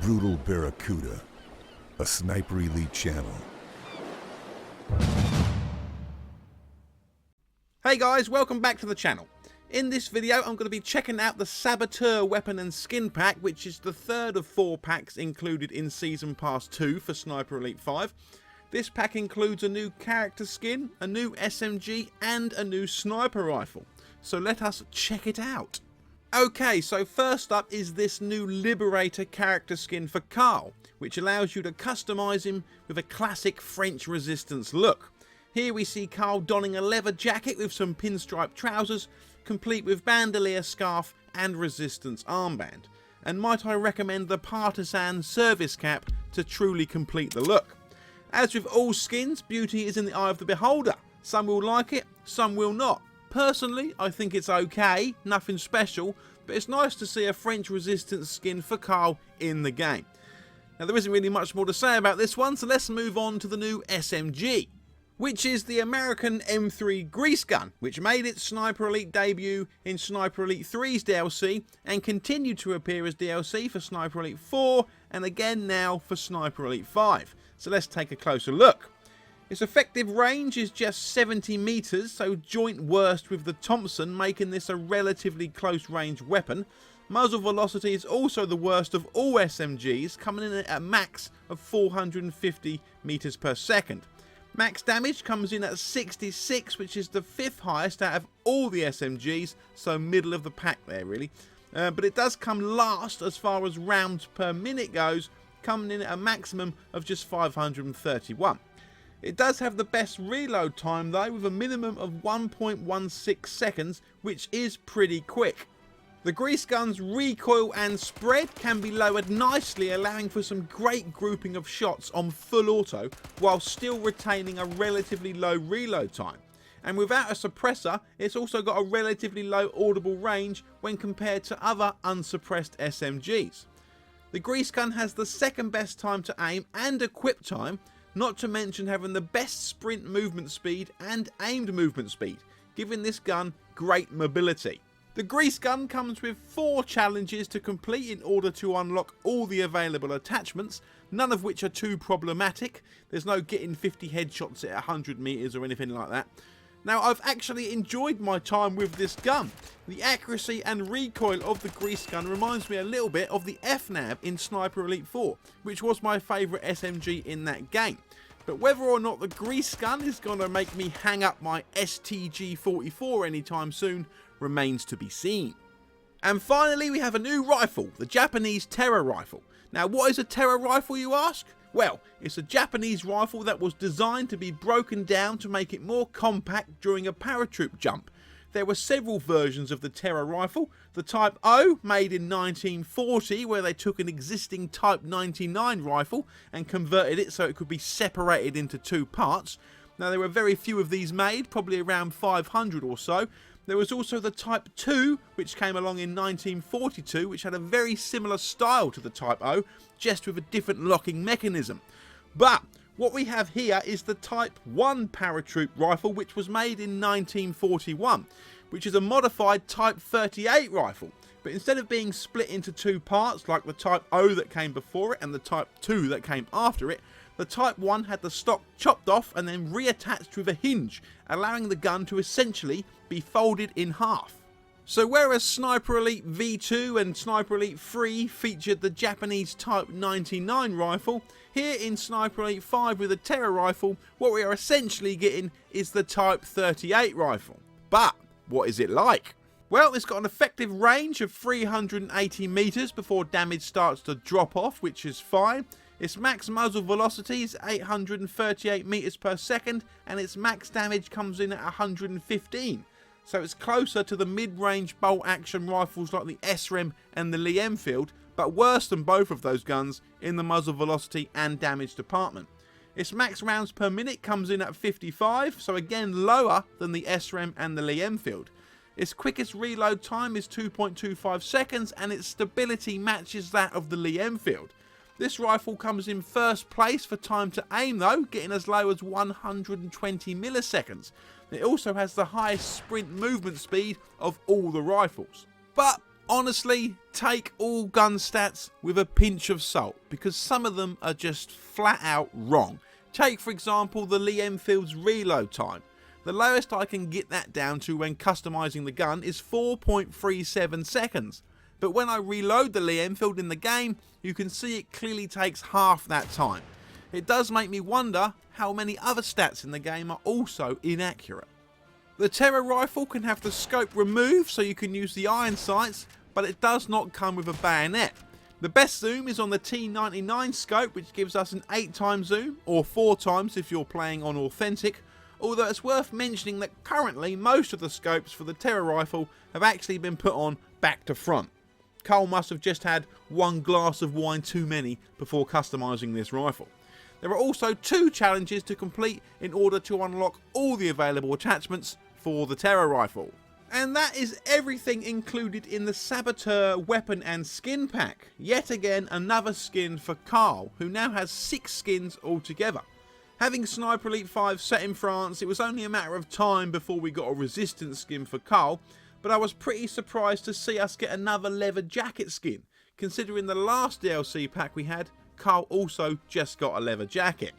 Brutal Barracuda, a Sniper Elite channel. Hey guys, welcome back to the channel. In this video I'm going to be checking out the Saboteur Weapon and Skin pack, which is the third of 4 packs included in Season Pass 2 for Sniper Elite 5. This pack includes a new character skin, a new SMG and a new sniper rifle. So let us check it out. Okay, so first up is this new Liberator character skin for Carl, which allows you to customise him with a classic French resistance look. Here we see Carl donning a leather jacket with some pinstripe trousers, complete with bandolier scarf and resistance armband. And might I recommend the partisan service cap to truly complete the look. As with all skins, beauty is in the eye of the beholder. Some will like it, some will not. Personally, I think it's okay, nothing special, but it's nice to see a French resistance skin for Carl in the game. Now there isn't really much more to say about this one, so let's move on to the new SMG, which is the American M3 Grease Gun, which made its Sniper Elite debut in Sniper Elite 3's DLC and continued to appear as DLC for Sniper Elite 4 and again now for Sniper Elite 5. So let's take a closer look. Its effective range is just 70 meters, so joint worst with the Thompson, making this a relatively close range weapon. Muzzle velocity is also the worst of all SMGs, coming in at a max of 450 meters per second. Max damage comes in at 66, which is the 5th highest out of all the SMGs, so middle of the pack there really. But it does come last as far as rounds per minute goes, coming in at a maximum of just 531. It does have the best reload time though, with a minimum of 1.16 seconds, which is pretty quick. The Grease Gun's recoil and spread can be lowered nicely, allowing for some great grouping of shots on full auto while still retaining a relatively low reload time. And without a suppressor, it's also got a relatively low audible range when compared to other unsuppressed SMGs. The Grease Gun has the second best time to aim and equip time, not to mention having the best sprint movement speed and aimed movement speed, giving this gun great mobility. The Grease Gun comes with 4 challenges to complete in order to unlock all the available attachments, none of which are too problematic. There's no getting 50 headshots at 100 meters or anything like that. Now I've actually enjoyed my time with this gun. The accuracy and recoil of the Grease Gun reminds me a little bit of the FNAB in Sniper Elite 4, which was my favourite SMG in that game. But whether or not the Grease Gun is going to make me hang up my STG-44 anytime soon remains to be seen. And finally we have a new rifle, the Japanese Terror Rifle. Now what is a Terror Rifle, you ask? Well, it's a Japanese rifle that was designed to be broken down to make it more compact during a paratroop jump. There were several versions of the Terror Rifle. The Type O, made in 1940, where they took an existing Type 99 rifle and converted it so it could be separated into 2 parts. Now there were very few of these made, probably around 500 or so. There was also the Type 2, which came along in 1942, which had a very similar style to the Type O, just with a different locking mechanism. But what we have here is the Type 1 paratroop rifle, which was made in 1941, which is a modified Type 38 rifle. But instead of being split into 2 parts like the Type O that came before it and the Type 2 that came after it, the Type 1 had the stock chopped off and then reattached with a hinge, allowing the gun to essentially be folded in half. So whereas Sniper Elite V2 and Sniper Elite 3 featured the Japanese Type 99 rifle, here in Sniper Elite 5 with the Terror Rifle, what we are essentially getting is the Type 38 rifle. But what is it like? Well, it's got an effective range of 380 meters before damage starts to drop off, which is fine. Its max muzzle velocity is 838 meters per second and its max damage comes in at 115. So it's closer to the mid-range bolt action rifles like the SRAM and the Lee Enfield, but worse than both of those guns in the muzzle velocity and damage department. Its max rounds per minute comes in at 55, so again lower than the SRAM and the Lee Enfield. Its quickest reload time is 2.25 seconds and its stability matches that of the Lee Enfield. This rifle comes in first place for time to aim though, getting as low as 120 milliseconds. It also has the highest sprint movement speed of all the rifles. But Honestly, take all gun stats with a pinch of salt, because some of them are just flat out wrong. Take for example the Lee Enfield's reload time. The lowest I can get that down to when customising the gun is 4.37 seconds. But when I reload the Lee Enfield in the game, you can see it clearly takes half that time. It does make me wonder how many other stats in the game are also inaccurate. The Terra rifle can have the scope removed so you can use the iron sights, but it does not come with a bayonet. The best zoom is on the T99 scope, which gives us an 8x zoom, or 4x if you're playing on authentic, although it's worth mentioning that currently most of the scopes for the Terra rifle have actually been put on back to front. Cole must have just had one glass of wine too many before customising this rifle. There are also 2 challenges to complete in order to unlock all the available attachments for the Terra rifle. And that is everything included in the Saboteur Weapon and Skin pack. Yet again another skin for Carl, who now has 6 skins altogether. Having Sniper Elite 5 set in France, it was only a matter of time before we got a Resistance skin for Carl, but I was pretty surprised to see us get another leather jacket skin, considering the last DLC pack we had, Carl also just got a leather jacket.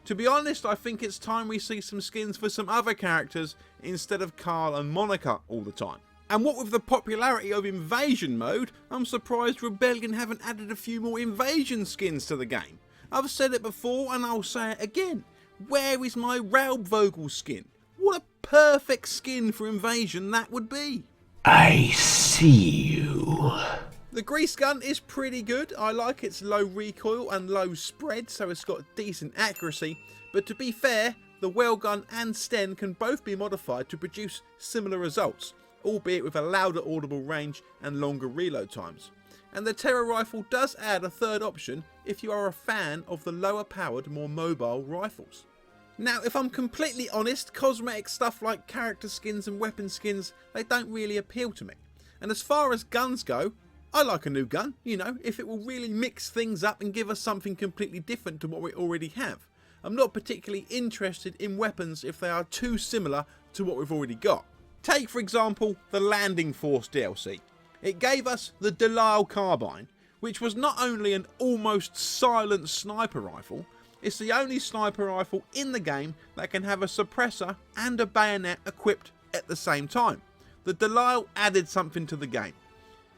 To be honest, I think it's time we see some skins for some other characters instead of Carl and Monica all the time. And what with the popularity of Invasion mode, I'm surprised Rebellion haven't added a few more Invasion skins to the game. I've said it before and I'll say it again. Where is my Raubvogel skin? What a perfect skin for Invasion that would be. I see you. The grease gun is pretty good. I like its low recoil and low spread, so it's got decent accuracy. But to be fair, the Wellgun and Sten can both be modified to produce similar results, albeit with a louder audible range and longer reload times. And the Terra rifle does add a third option if you are a fan of the lower powered, more mobile rifles. Now, if I'm completely honest, cosmetic stuff like character skins and weapon skins, they don't really appeal to me. And as far as guns go, I like a new gun, you know, if it will really mix things up and give us something completely different to what we already have. I'm not particularly interested in weapons if they are too similar to what we've already got. Take for example the Landing Force DLC. It gave us the Delisle carbine, which was not only an almost silent sniper rifle, it's the only sniper rifle in the game that can have a suppressor and a bayonet equipped at the same time. The Delisle added something to the game.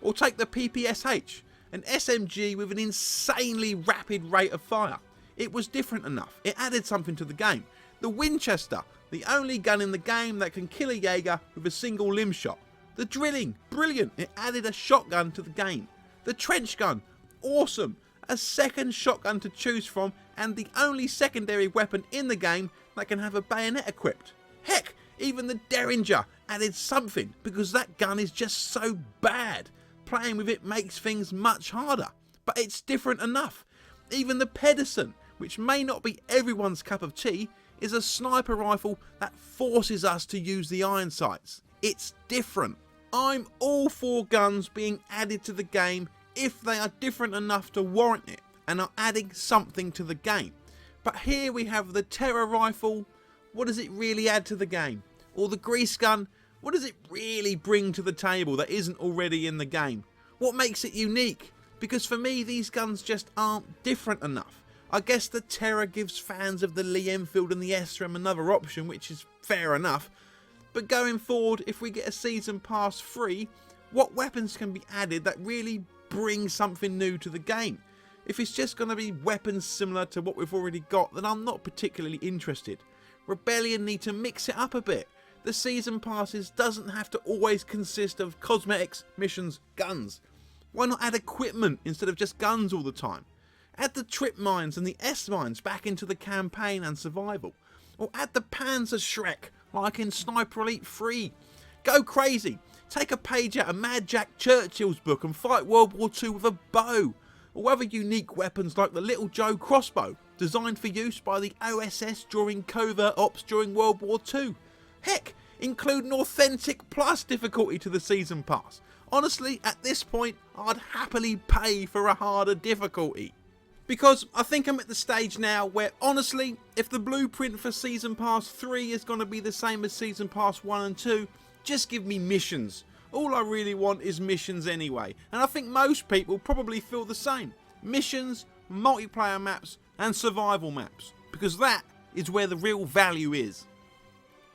Or take the PPSH, an SMG with an insanely rapid rate of fire. It was different enough, it added something to the game. The Winchester, the only gun in the game that can kill a Jaeger with a single limb shot. The drilling, brilliant, it added a shotgun to the game. The trench gun, awesome, a second shotgun to choose from and the only secondary weapon in the game that can have a bayonet equipped. Heck, even the Derringer added something because that gun is just so bad. Playing with it makes things much harder, but it's different enough. Even the Pedersen, which may not be everyone's cup of tea, is a sniper rifle that forces us to use the iron sights. It's different. I'm all for guns being added to the game if they are different enough to warrant it and are adding something to the game. But here we have the Terra rifle. What does it really add to the game? Or the grease gun? What does it really bring to the table that isn't already in the game? What makes it unique? Because for me, these guns just aren't different enough. I guess the Terra gives fans of the Lee Enfield and the SRAM another option, which is fair enough. But going forward, if we get a Season Pass free, what weapons can be added that really bring something new to the game? If it's just going to be weapons similar to what we've already got, then I'm not particularly interested. Rebellion need to mix it up a bit. The Season Passes doesn't have to always consist of cosmetics, missions, guns. Why not add equipment instead of just guns all the time? Add the trip mines and the S-mines back into the campaign and survival. Or add the Panzer Shrek like in Sniper Elite 3. Go crazy. Take a page out of Mad Jack Churchill's book and fight World War II with a bow. Or other unique weapons like the Little Joe crossbow, designed for use by the OSS during covert ops during World War II. Heck, include an authentic plus difficulty to the Season Pass. Honestly, at this point, I'd happily pay for a harder difficulty. Because I think I'm at the stage now where, honestly, if the blueprint for Season Pass 3 is going to be the same as Season Pass 1 and 2, just give me missions. all I really want is missions anyway, and I think most people probably feel the same. Missions, multiplayer maps and survival maps, because that is where the real value is.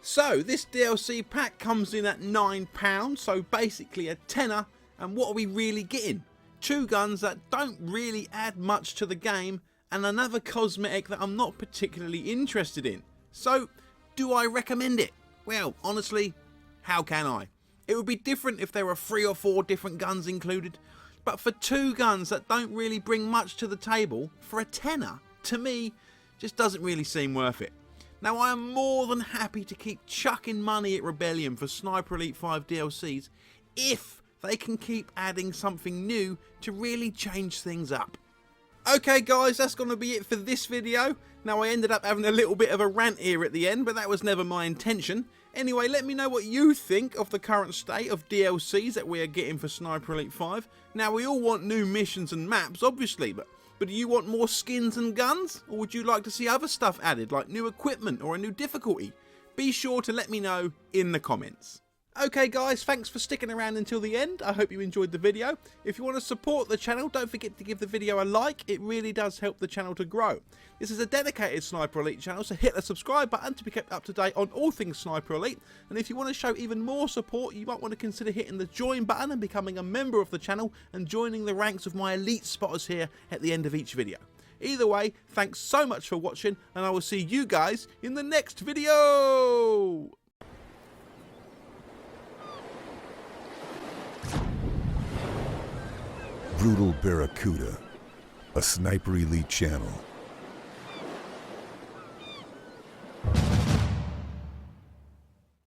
So this DLC pack comes in at £9, so basically a tenner, and what are we really getting? 2 guns that don't really add much to the game, and another cosmetic that I'm not particularly interested in. So, do I recommend it? Well, honestly, how can I? It would be different if there were 3 or 4 different guns included, but for 2 guns that don't really bring much to the table, for a tenner, to me, just doesn't really seem worth it. Now, I am more than happy to keep chucking money at Rebellion for Sniper Elite 5 DLCs if they can keep adding something new to really change things up. Okay guys, that's going to be it for this video. Now, I ended up having a little bit of a rant here at the end, but that was never my intention. Anyway, let me know what you think of the current state of DLCs that we are getting for Sniper Elite 5. Now, we all want new missions and maps, obviously, but do you want more skins and guns? Or would you like to see other stuff added, like new equipment or a new difficulty? Be sure to let me know in the comments. Okay guys, thanks for sticking around until the end. I hope you enjoyed the video. If you want to support the channel, don't forget to give the video a like. It really does help the channel to grow. This is a dedicated Sniper Elite channel, so hit the subscribe button to be kept up to date on all things Sniper Elite. And if you want to show even more support, you might want to consider hitting the join button and becoming a member of the channel and joining the ranks of my elite spotters here at the end of each video. Either way, thanks so much for watching, and I will see you guys in the next video! Brutal Barracuda, a Sniper Elite channel.